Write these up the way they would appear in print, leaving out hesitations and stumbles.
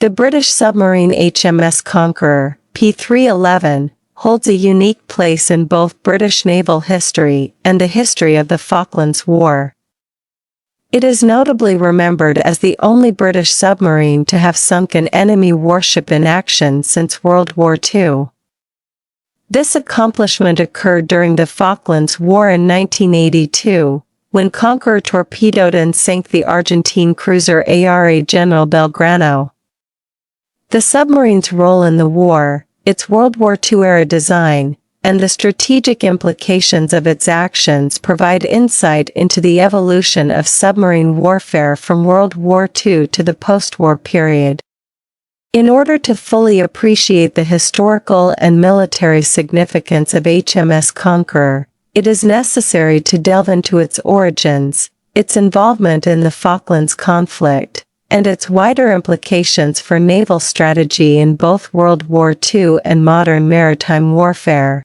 The British submarine HMS Conqueror, P311, holds a unique place in both British naval history and the history of the Falklands War. It is notably remembered as the only British submarine to have sunk an enemy warship in action since World War II. This accomplishment occurred during the Falklands War in 1982, when Conqueror torpedoed and sank the Argentine cruiser ARA General Belgrano. The submarine's role in the war, its World War II-era design, and the strategic implications of its actions provide insight into the evolution of submarine warfare from World War II to the post-war period. In order to fully appreciate the historical and military significance of HMS Conqueror, it is necessary to delve into its origins, its involvement in the Falklands conflict, and its wider implications for naval strategy in both World War II and modern maritime warfare.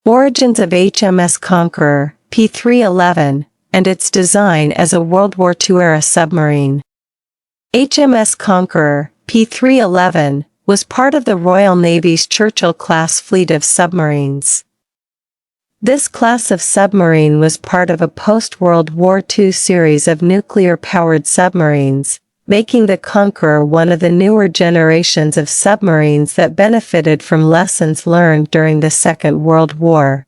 Origins of HMS Conqueror, P311, and its design as a World War II-era submarine. HMS Conqueror, P311, was part of the Royal Navy's Churchill-class fleet of submarines. This class of submarine was part of a post-World War II series of nuclear-powered submarines, making the Conqueror one of the newer generations of submarines that benefited from lessons learned during the Second World War.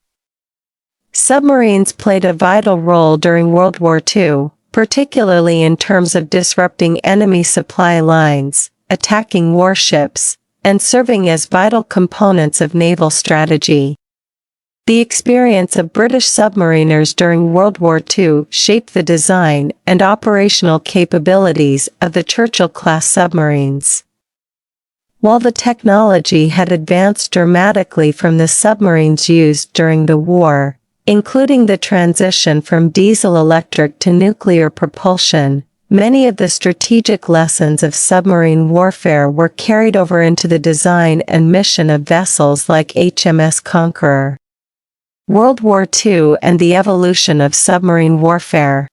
Submarines played a vital role during World War II, particularly in terms of disrupting enemy supply lines, attacking warships, and serving as vital components of naval strategy. The experience of British submariners during World War II shaped the design and operational capabilities of the Churchill-class submarines. While the technology had advanced dramatically from the submarines used during the war, including the transition from diesel-electric to nuclear propulsion, many of the strategic lessons of submarine warfare were carried over into the design and mission of vessels like HMS Conqueror. World War II and the evolution of submarine warfare.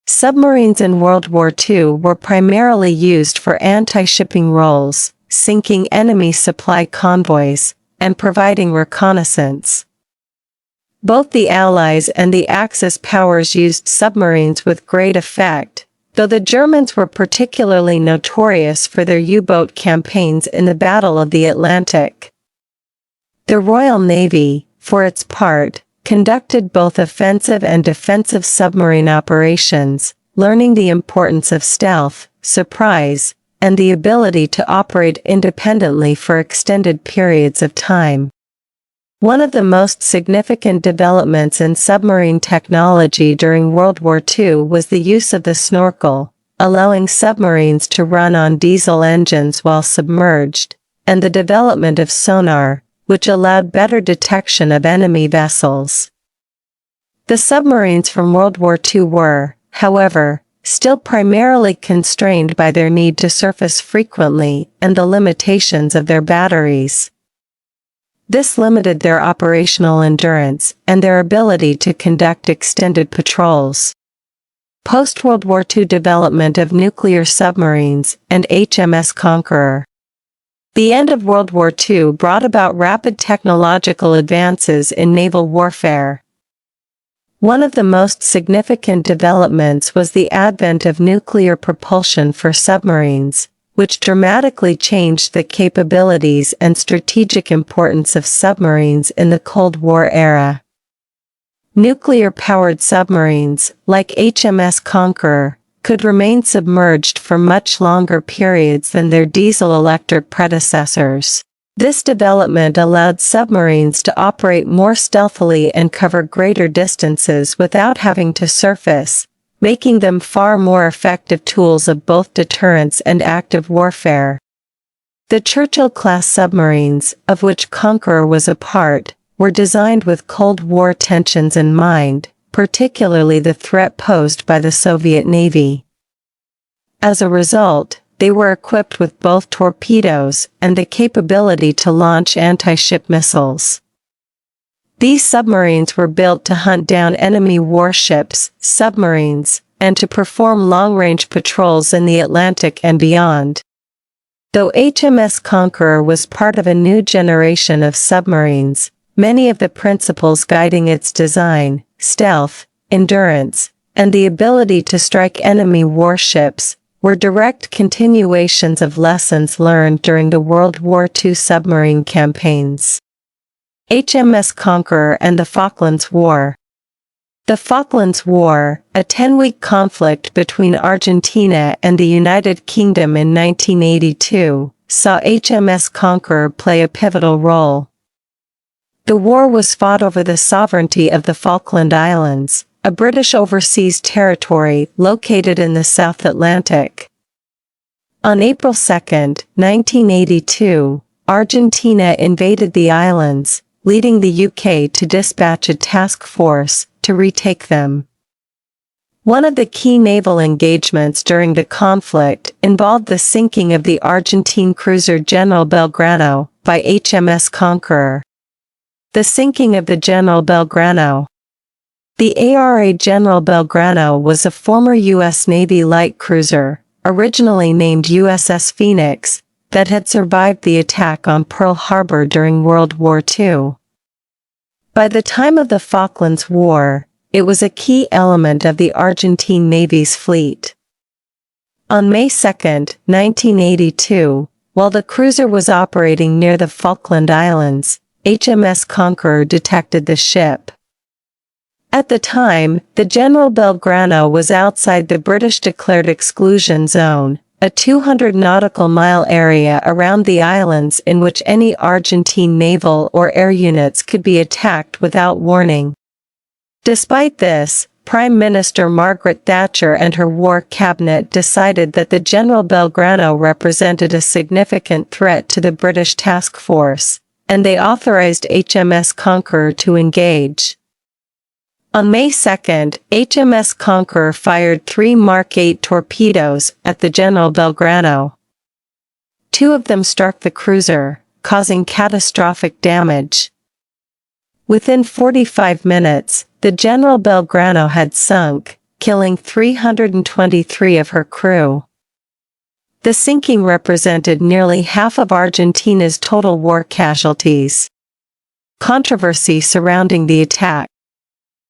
Submarines in World War II were primarily used for anti-shipping roles, sinking enemy supply convoys, and providing reconnaissance. Both the Allies and the Axis powers used submarines with great effect, though the Germans were particularly notorious for their U-boat campaigns in the Battle of the Atlantic. The Royal Navy, for its part, conducted both offensive and defensive submarine operations, learning the importance of stealth, surprise, and the ability to operate independently for extended periods of time. One of the most significant developments in submarine technology during World War II was the use of the snorkel, allowing submarines to run on diesel engines while submerged, and the development of sonar, which allowed better detection of enemy vessels. The submarines from World War II were, however, still primarily constrained by their need to surface frequently and the limitations of their batteries. This limited their operational endurance and their ability to conduct extended patrols. Post-World War II development of nuclear submarines and HMS Conqueror. The end of World War II brought about rapid technological advances in naval warfare. One of the most significant developments was the advent of nuclear propulsion for submarines, which dramatically changed the capabilities and strategic importance of submarines in the Cold War era. Nuclear-powered submarines, like HMS Conqueror, could remain submerged for much longer periods than their diesel-electric predecessors. This development allowed submarines to operate more stealthily and cover greater distances without having to surface, making them far more effective tools of both deterrence and active warfare. The Churchill-class submarines, of which Conqueror was a part, were designed with Cold War tensions in mind, particularly the threat posed by the Soviet Navy. As a result, they were equipped with both torpedoes and the capability to launch anti-ship missiles. These submarines were built to hunt down enemy warships, submarines, and to perform long-range patrols in the Atlantic and beyond. Though HMS Conqueror was part of a new generation of submarines, many of the principles guiding its design, stealth, endurance, and the ability to strike enemy warships, were direct continuations of lessons learned during the World War II submarine campaigns. HMS Conqueror and the Falklands War. The Falklands War, a 10-week conflict between Argentina and the United Kingdom in 1982, saw HMS Conqueror play a pivotal role. The war was fought over the sovereignty of the Falkland Islands, a British overseas territory located in the South Atlantic. On April 2, 1982, Argentina invaded the islands, leading the UK to dispatch a task force to retake them. One of the key naval engagements during the conflict involved the sinking of the Argentine cruiser General Belgrano by HMS Conqueror. The sinking of the General Belgrano. The ARA General Belgrano was a former U.S. Navy light cruiser, originally named USS Phoenix, that had survived the attack on Pearl Harbor during World War II. By the time of the Falklands War, it was a key element of the Argentine Navy's fleet. On May 2, 1982, while the cruiser was operating near the Falkland Islands, HMS Conqueror detected the ship. At the time, the General Belgrano was outside the British-declared exclusion zone, a 200 nautical mile area around the islands in which any Argentine naval or air units could be attacked without warning. Despite this, Prime Minister Margaret Thatcher and her war cabinet decided that the General Belgrano represented a significant threat to the British task force, and they authorized HMS Conqueror to engage. On May 2, HMS Conqueror fired 3 Mark 8 torpedoes at the General Belgrano. 2 of them struck the cruiser, causing catastrophic damage. Within 45 minutes, the General Belgrano had sunk, killing 323 of her crew. The sinking represented nearly half of Argentina's total war casualties. Controversy surrounding the attack.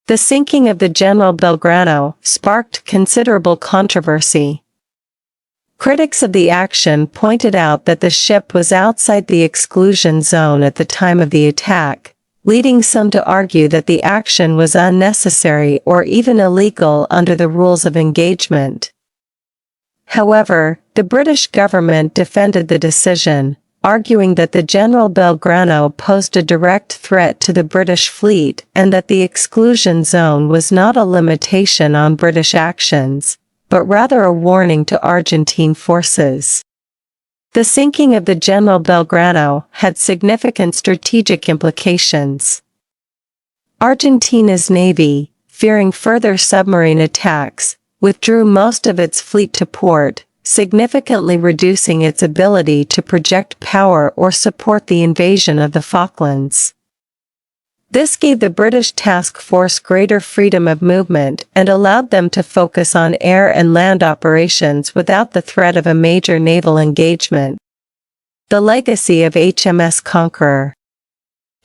The sinking of the General Belgrano sparked considerable controversy. Critics of the action pointed out that the ship was outside the exclusion zone at the time of the attack, leading some to argue that the action was unnecessary or even illegal under the rules of engagement. However, the British government defended the decision, arguing that the General Belgrano posed a direct threat to the British fleet and that the exclusion zone was not a limitation on British actions, but rather a warning to Argentine forces. The sinking of the General Belgrano had significant strategic implications. Argentina's navy, fearing further submarine attacks, withdrew most of its fleet to port, significantly reducing its ability to project power or support the invasion of the Falklands. This gave the British task force greater freedom of movement and allowed them to focus on air and land operations without the threat of a major naval engagement. The legacy of HMS Conqueror.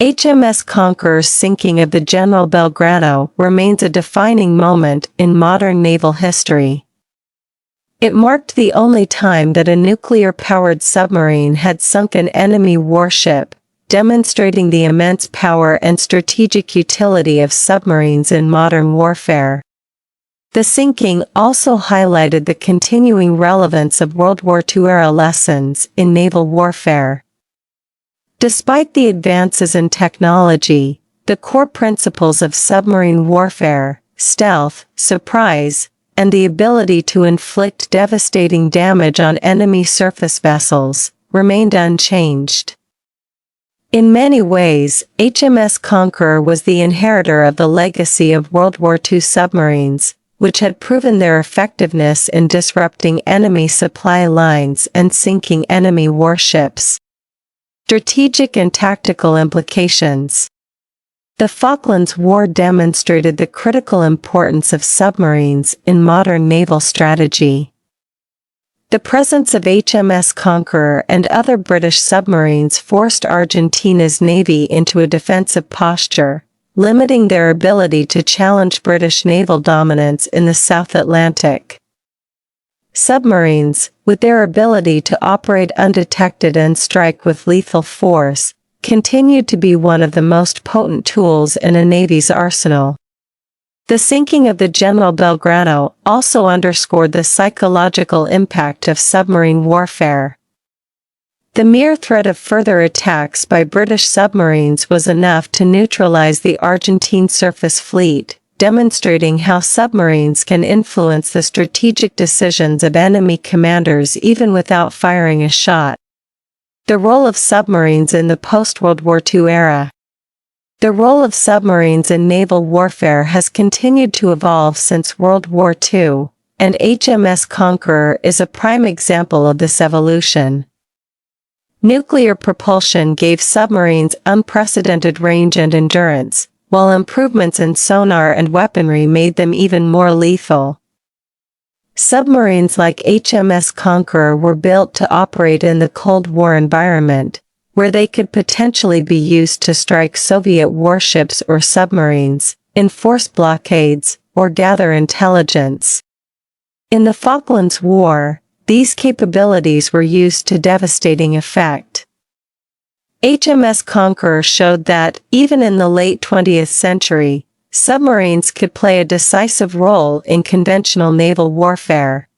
HMS Conqueror's sinking of the General Belgrano remains a defining moment in modern naval history. It marked the only time that a nuclear-powered submarine had sunk an enemy warship, demonstrating the immense power and strategic utility of submarines in modern warfare. The sinking also highlighted the continuing relevance of World War II-era lessons in naval warfare. Despite the advances in technology, the core principles of submarine warfare, stealth, surprise, and the ability to inflict devastating damage on enemy surface vessels, remained unchanged. In many ways, HMS Conqueror was the inheritor of the legacy of World War II submarines, which had proven their effectiveness in disrupting enemy supply lines and sinking enemy warships. Strategic and tactical implications. The Falklands War demonstrated the critical importance of submarines in modern naval strategy. The presence of HMS Conqueror and other British submarines forced Argentina's navy into a defensive posture, limiting their ability to challenge British naval dominance in the South Atlantic. Submarines, with their ability to operate undetected and strike with lethal force, continued to be one of the most potent tools in a navy's arsenal. The sinking of the General Belgrano also underscored the psychological impact of submarine warfare. The mere threat of further attacks by British submarines was enough to neutralize the Argentine surface fleet, demonstrating how submarines can influence the strategic decisions of enemy commanders even without firing a shot. The role of submarines in the post-World War II era. The role of submarines in naval warfare has continued to evolve since World War II, and HMS Conqueror is a prime example of this evolution. Nuclear propulsion gave submarines unprecedented range and endurance, while improvements in sonar and weaponry made them even more lethal. Submarines like HMS Conqueror were built to operate in the Cold War environment, where they could potentially be used to strike Soviet warships or submarines, enforce blockades, or gather intelligence. In the Falklands War, these capabilities were used to devastating effect. HMS Conqueror showed that, even in the late 20th century, submarines could play a decisive role in conventional naval warfare.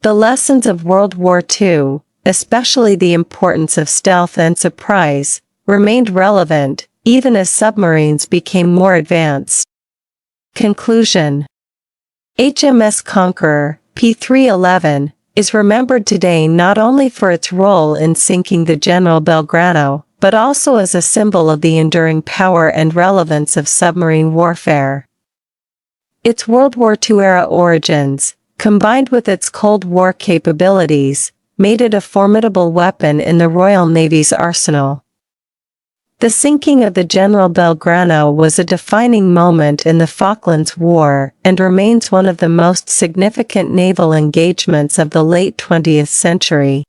The lessons of World War II, especially the importance of stealth and surprise, remained relevant, even as submarines became more advanced. Conclusion. HMS Conqueror, P311, is remembered today not only for its role in sinking the General Belgrano, but also as a symbol of the enduring power and relevance of submarine warfare. Its World War II-era origins, combined with its Cold War capabilities, made it a formidable weapon in the Royal Navy's arsenal. The sinking of the General Belgrano was a defining moment in the Falklands War and remains one of the most significant naval engagements of the late 20th century.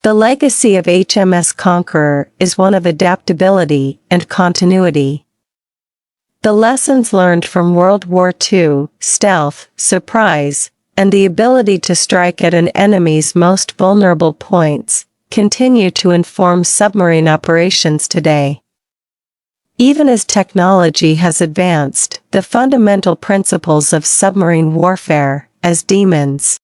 The legacy of HMS Conqueror is one of adaptability and continuity. The lessons learned from World War II, stealth, surprise, and the ability to strike at an enemy's most vulnerable points, continue to inform submarine operations today. Even as technology has advanced, the fundamental principles of submarine warfare, as demons,